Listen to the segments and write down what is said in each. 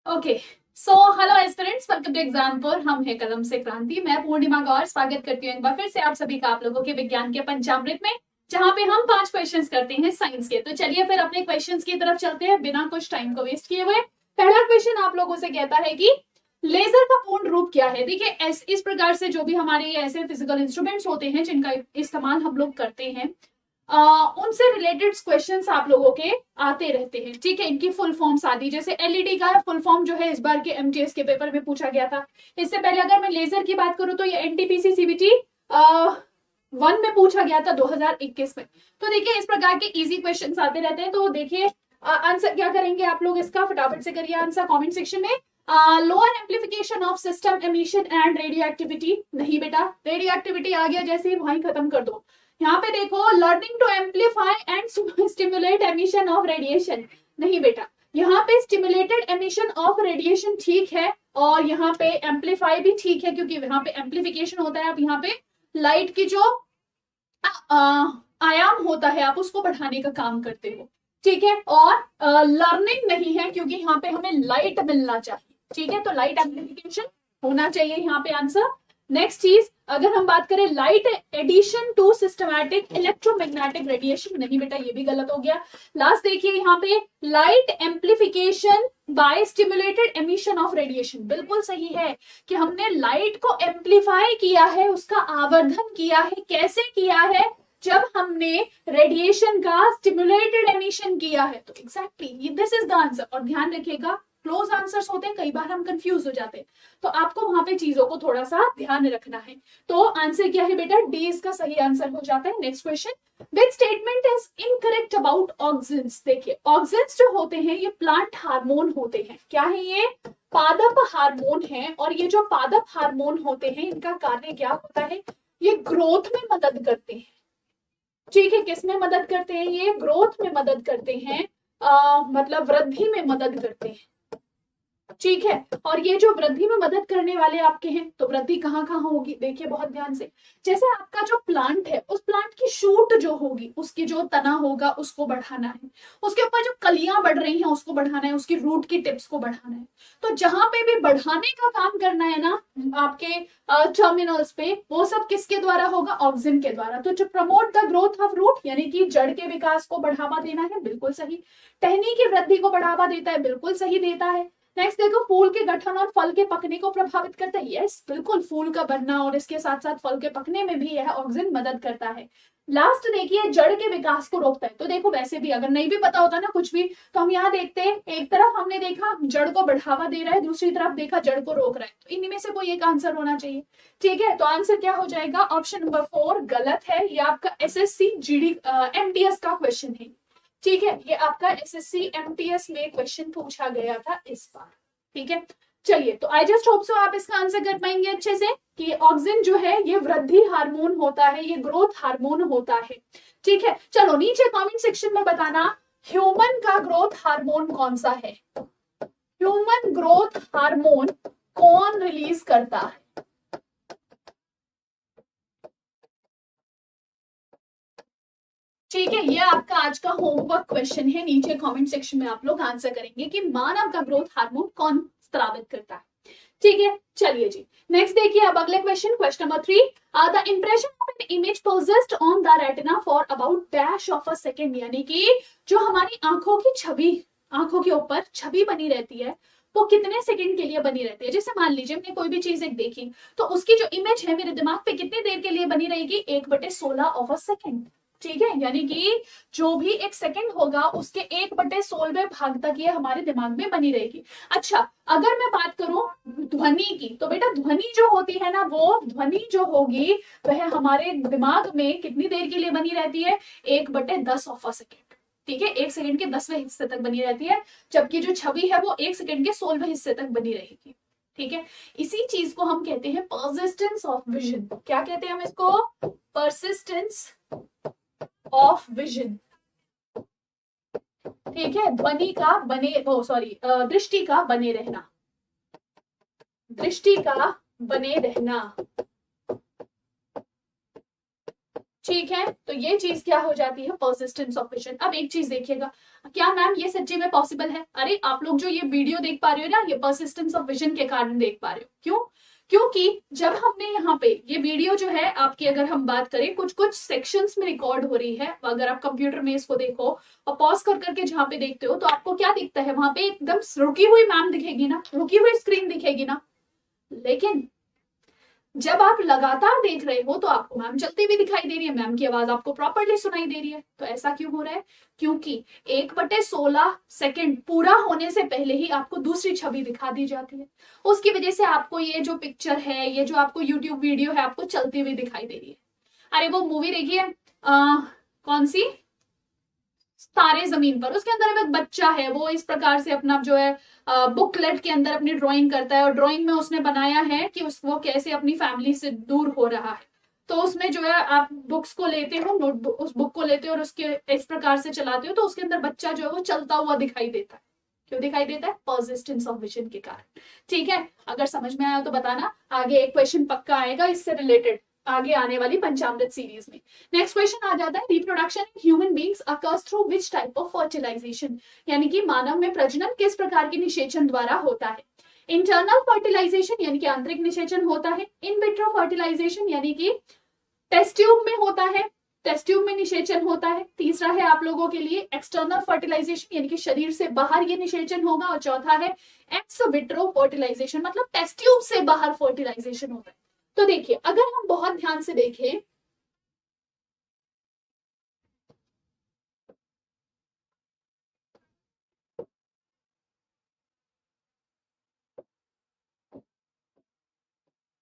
Okay, so hello aspirants, welcome to Exampur. हम है कदम से क्रांति। मैं पूर्णिमा गौर स्वागत करती हूँ एक बार फिर से आप सभी का आप लोगों के विज्ञान के पंचामृत में, जहाँ पे हम 5 क्वेश्चंस करते हैं साइंस के। तो चलिए फिर अपने क्वेश्चंस की तरफ चलते हैं बिना कुछ टाइम को वेस्ट किए हुए। पहला क्वेश्चन आप लोगों से कहता है कि लेजर का पूर्ण रूप क्या है। देखिए, इस प्रकार से जो भी हमारे ऐसे फिजिकल इंस्ट्रूमेंट्स होते हैं जिनका इस्तेमाल हम लोग करते हैं, उनसे रिलेटेड क्वेश्चंस आप लोगों के आते रहते हैं। ठीक है, इनकी फुल फॉर्म्स आती है। जैसे एलईडी का फुल फॉर्म जो है इस बार के एमटीएस के पेपर में पूछा गया था। इससे पहले अगर मैं लेजर की बात करूं तो ये एनटीपीसी सीबीटी 1 में पूछा गया था 2021 में। तो देखिए, इस प्रकार के इजी क्वेश्चंस आते रहते हैं। तो देखिए, आंसर क्या करेंगे आप लोग इसका, फटाफट से करिए आंसर कमेंट सेक्शन में। Lower amplification of system emission and radio activity. नहीं बेटा, रेडियो एक्टिविटी आ गया जैसे ही वहीं खत्म कर दो। यहाँ पे देखो, learning to amplify and stimulate emission of radiation. नहीं बेटा, यहाँ पे स्टिमुलेटेड एमिशन ऑफ रेडिएशन ठीक है, और यहाँ पे एम्पलीफाई भी ठीक है, क्योंकि यहाँ पे एम्पलीफिकेशन होता है। अब यहाँ पे लाइट की जो आयाम होता है आप उसको बढ़ाने का काम करते हो। ठीक है, और लर्निंग नहीं है, क्योंकि यहाँ पे हमें लाइट मिलना चाहिए। ठीक है, तो लाइट एम्पलीफिकेशन होना चाहिए यहाँ पे आंसर। नेक्स्ट चीज, अगर हम बात करें light addition to systematic electromagnetic radiation. नहीं बेटा, ये भी गलत हो गया। लास्ट देखिए यहाँ पे, light amplification by stimulated emission of radiation. बिल्कुल सही है कि हमने लाइट को एम्पलीफाई किया है, उसका आवर्धन किया है। कैसे किया है? जब हमने रेडिएशन का स्टिमुलेटेड एमिशन किया है। तो exactly this is the answer. और ध्यान रखिएगा, क्लोज आंसर्स होते हैं, कई बार हम कंफ्यूज हो जाते हैं, तो आपको वहां पे चीजों को थोड़ा सा ध्यान रखना है। तो आंसर क्या है बेटा? डी इसका सही आंसर हो जाता है। Next question, which statement is incorrect about auxins. देखिए, ऑक्सिन्स जो होते हैं ये प्लांट हार्मोन होते हैं। क्या है ये? पादप हार्मोन है। और ये जो पादप हार्मोन होते हैं इनका कार्य क्या होता है? ये ग्रोथ में मदद करते हैं। ठीक है, किसमें मदद करते हैं? ये ग्रोथ में मदद करते हैं, मतलब वृद्धि में मदद करते हैं। ठीक है, और ये जो वृद्धि में मदद करने वाले आपके हैं, तो वृद्धि कहाँ कहाँ होगी? देखिए बहुत ध्यान से। जैसे आपका जो प्लांट है, उस प्लांट की शूट जो होगी, उसकी जो तना होगा उसको बढ़ाना है। उसके ऊपर जो कलियां बढ़ रही हैं उसको बढ़ाना है, उसकी रूट की टिप्स को बढ़ाना है। तो जहां पे भी बढ़ाने का काम करना है ना आपके टर्मिनल्स पे, वो सब किसके द्वारा होगा? ऑक्सिन के द्वारा। तो जो promote the growth of root, यानी कि जड़ के विकास को बढ़ावा देना है, बिल्कुल सही। टहनी की वृद्धि को बढ़ावा देता है, बिल्कुल सही देता है। नेक्स्ट देखो, फूल के गठन और फल के पकने को प्रभावित करता है। यस, बिल्कुल, फूल का बनना और इसके साथ साथ फल के पकने में भी यह ऑक्सीजन मदद करता है। लास्ट देखिए, जड़ के विकास को रोकता है। तो देखो, वैसे भी अगर नहीं भी पता होता ना कुछ भी, तो हम यहाँ देखते हैं, एक तरफ हमने देखा जड़ को बढ़ावा दे रहा है, दूसरी तरफ देखा जड़ को रोक रहा है। तो इनमें से कोई एक आंसर होना चाहिए। ठीक है, तो आंसर क्या हो जाएगा? ऑप्शन नंबर 4 गलत है। ये आपका एसएससी जीडी एमटीएस का क्वेश्चन है। ठीक है, ये आपका एसएससी एमटीएस में क्वेश्चन पूछा गया था इस बार। ठीक है, चलिए, तो आई जस्ट होप सो आप इसका आंसर कर पाएंगे अच्छे से कि ऑक्सिन जो है ये वृद्धि हार्मोन होता है, ये ग्रोथ हार्मोन होता है। ठीक है, चलो नीचे कमेंट सेक्शन में बताना, ह्यूमन का ग्रोथ हार्मोन कौन सा है? ह्यूमन ग्रोथ हार्मोन कौन रिलीज करता है? ठीक है, ये आपका आज का होमवर्क क्वेश्चन है। नीचे कमेंट सेक्शन में आप लोग आंसर करेंगे कि मानव का ग्रोथ हार्मोन कौन स्रावित करता है। ठीक है, चलिए जी, नेक्स्ट देखिए अब अगले question, question number 3। The impression of an image possessed on the retina for about dash of a second. यानी कि जो हमारी आंखों की छवि, आंखों के ऊपर छवि बनी रहती है, वो कितने सेकंड के लिए बनी रहती है? जैसे मान लीजिए मैंने कोई भी चीज एक देखी, तो उसकी जो इमेज है मेरे दिमाग पे कितनी देर के लिए बनी रहेगी? 1/16 ऑफ अ सेकेंड। ठीक है, यानी कि जो भी एक सेकंड होगा उसके 1/16वें भाग तक ये हमारे दिमाग में बनी रहेगी। अच्छा, अगर मैं बात करूं ध्वनि की, तो बेटा ध्वनि जो होती है ना, वो ध्वनि जो होगी वह हमारे दिमाग में कितनी देर के लिए बनी रहती है? 1/10 ऑफ अ सेकेंड। ठीक है, 1 सेकंड के 10वें हिस्से तक बनी रहती है, जबकि जो छवि है वो 1 सेकंड के 16वें हिस्से तक बनी रहेगी। ठीक है, इसी चीज को हम कहते हैं परसिस्टेंस ऑफ विजन। क्या कहते हैं हम इसको? Persistence of vision. ठीक है, ध्वनि का बने, वो सॉरी, दृष्टि का बने रहना, दृष्टि का बने रहना। ठीक है, तो ये चीज क्या हो जाती है, परसिस्टेंस ऑफ विजन। अब एक चीज देखिएगा, क्या मैम ये सच्ची में पॉसिबल है? अरे आप लोग जो ये वीडियो देख पा रहे हो ना, ये परसिस्टेंस ऑफ विजन के कारण देख पा रहे हो। क्यों? क्योंकि जब हमने यहाँ पे ये वीडियो जो है आपकी, अगर हम बात करें, कुछ कुछ सेक्शंस में रिकॉर्ड हो रही है, अगर आप कंप्यूटर में इसको देखो और पॉज कर करके जहां पे देखते हो, तो आपको क्या दिखता है, वहां पे एकदम रुकी हुई मैम दिखेगी ना, रुकी हुई स्क्रीन दिखेगी ना। लेकिन जब आप लगातार देख रहे हो तो आपको मैम चलती हुई दिखाई दे रही है, मैम की आवाज आपको प्रॉपरली सुनाई दे रही है। तो ऐसा क्यों हो रहा है? क्योंकि 1/16 सेकंड पूरा होने से पहले ही आपको दूसरी छवि दिखा दी जाती है। उसकी वजह से आपको ये जो पिक्चर है, ये जो आपको यूट्यूब वीडियो है, आपको चलती हुई दिखाई दे रही है। अरे वो मूवी देखिए, कौन सी, तारे जमीन पर, उसके अंदर एक बच्चा है, वो इस प्रकार से अपना जो है बुकलेट के अंदर अपनी ड्राइंग करता है, और ड्राइंग में उसने बनाया है कि वो कैसे अपनी फैमिली से दूर हो रहा है। तो उसमें जो है आप बुक्स को लेते हो, नोटबुक, उस बुक को लेते हो और उसके इस प्रकार से चलाते हो, तो उसके अंदर बच्चा जो है वो चलता हुआ दिखाई देता है। क्यों दिखाई देता है? परसिस्टेंस ऑफ विजन के कारण। ठीक है, अगर समझ में आया तो बताना, आगे एक क्वेश्चन पक्का आएगा इससे रिलेटेड आगे आने वाली पंचामृत सीरीज में। नेक्स्ट क्वेश्चन आ जाता है, reproduction in human beings occurs through which type of fertilization, यानी कि मानव में प्रजनन किस प्रकार के निषेचन द्वारा होता है। इंटरनल फर्टिलाइजेशन यानी कि आंतरिक निषेचन होता है। इन विट्रो फर्टिलाइजेशन यानी कि टेस्ट ट्यूब में होता है, टेस्ट ट्यूब में निषेचन होता है। तीसरा है आप लोगों के लिए एक्सटर्नल फर्टिलाइजेशन यानी कि शरीर से बाहर ये निषेचन होगा। और चौथा है एक्स विट्रो फर्टिलाइजेशन, मतलब टेस्ट ट्यूब से बाहर फर्टिलाइजेशन होता है। तो देखिए, अगर हम बहुत ध्यान से देखें,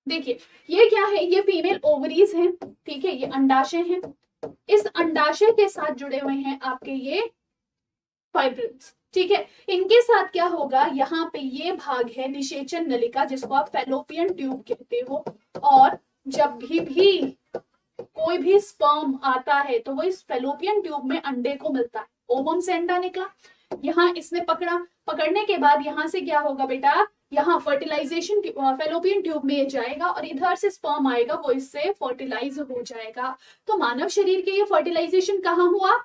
देखिए ये क्या है, ये फीमेल ओवरीज हैं, ठीक है, ये अंडाशय हैं। इस अंडाशय के साथ जुड़े हुए हैं आपके ये फाइब्रिल्स, ठीक है। इनके साथ क्या होगा, यहाँ पे ये भाग है निषेचन नलिका, जिसको आप फैलोपियन ट्यूब कहते हो। और जब भी कोई भी स्पर्म आता है तो वो इस फैलोपियन ट्यूब में अंडे को मिलता है। ओवम से अंडा निकला, यहाँ इसने पकड़ा, पकड़ने के बाद यहाँ से क्या होगा बेटा, यहाँ फर्टिलाइजेशन फैलोपियन ट्यूब में जाएगा और इधर से स्पर्म आएगा, वो इससे फर्टिलाइज हो जाएगा। तो मानव शरीर के ये फर्टिलाइजेशन कहाँ हुआ,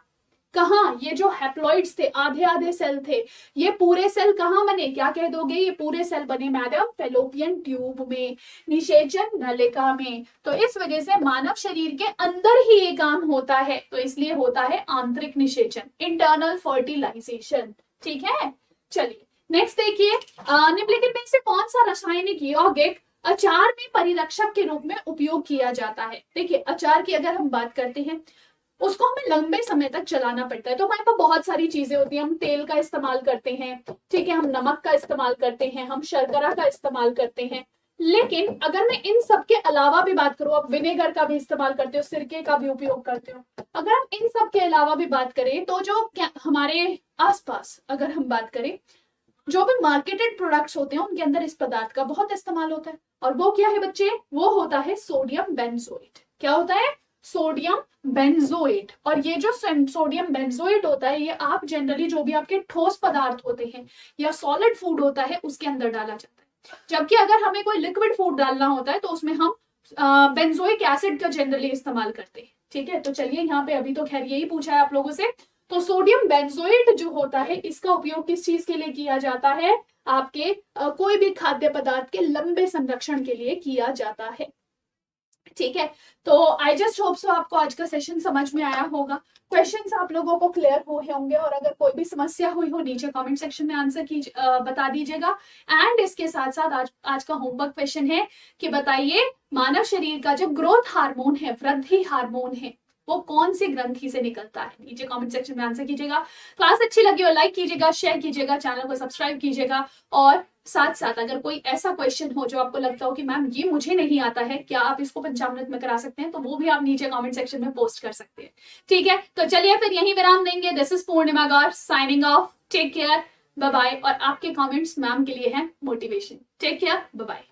कहाँ, ये जो हैप्लॉइड्स थे, आधे आधे सेल थे, ये पूरे सेल कहाँ बने, क्या कह दोगे, ये पूरे सेल बने मैडम फैलोपियन ट्यूब में, निषेचन नलिका में। तो इस वजह से मानव शरीर के अंदर ही ये काम होता है, तो इसलिए होता है आंतरिक निषेचन, इंटरनल फर्टिलाइजेशन। ठीक है, चलिए नेक्स्ट देखिए, निम्नलिखित में से कौन सा रासायनिक यौगिक अचार में परिरक्षक के रूप में उपयोग किया जाता है। देखिए अचार की अगर हम बात करते हैं, उसको हमें लंबे समय तक चलाना पड़ता है, तो हमारे पास बहुत सारी चीजें होती हैं। हम तेल का इस्तेमाल करते हैं, ठीक है, हम नमक का इस्तेमाल करते हैं, हम शर्करा का इस्तेमाल करते हैं। लेकिन अगर मैं इन सब के अलावा भी बात करूं, आप विनेगर का भी इस्तेमाल करते हो, सिरके का भी उपयोग करते हो, अगर हम इन सब के अलावा भी बात करें, तो जो हमारे आसपास अगर हम बात करें, जो भी मार्केटेड प्रोडक्ट्स होते हैं उनके अंदर इस पदार्थ का बहुत इस्तेमाल होता है। और वो क्या है बच्चे, वो होता है सोडियम बेंजोएट। क्या होता है, सोडियम बेंजोएट। और ये जो सोडियम बेंजोएट होता है, ये आप जनरली जो भी आपके ठोस पदार्थ होते हैं या सॉलिड फूड होता है उसके अंदर डाला जाता है। जबकि अगर हमें कोई लिक्विड फूड डालना होता है तो उसमें हम बेंजोइक एसिड का जनरली इस्तेमाल करते हैं। ठीक है, तो चलिए यहाँ पे अभी तो खैर यही पूछा है आप लोगों से। तो सोडियम बेंजोएट जो होता है, इसका उपयोग किस चीज के लिए किया जाता है, आपके कोई भी खाद्य पदार्थ के लंबे संरक्षण के लिए किया जाता है। ठीक है, तो आई जस्ट होप सो आपको आज का सेशन समझ में आया होगा, क्वेश्चंस आप लोगों को क्लियर हुए होंगे, और अगर कोई भी समस्या हुई हो नीचे कमेंट सेक्शन में आंसर बता दीजिएगा। एंड इसके साथ साथ आज का होमवर्क क्वेश्चन है कि बताइए मानव शरीर का जो ग्रोथ हार्मोन है, वृद्धि हार्मोन है, वो कौन सी ग्रंथि से निकलता है। नीचे कमेंट सेक्शन में आंसर कीजिएगा। क्लास अच्छी लगी हो लाइक कीजिएगा, शेयर कीजिएगा, चैनल को सब्सक्राइब कीजिएगा। और साथ साथ अगर कोई ऐसा क्वेश्चन हो जो आपको लगता हो कि मैम ये मुझे नहीं आता है, क्या आप इसको पंचामृत में करा सकते हैं, तो वो भी आप नीचे कमेंट सेक्शन में पोस्ट कर सकते हैं। ठीक है, तो चलिए फिर यही विराम देंगे। This is Purnima Gaur signing off. Take care, bye bye. और आपके कमेंट्स मैम के लिए हैं motivation. Take care, bye bye.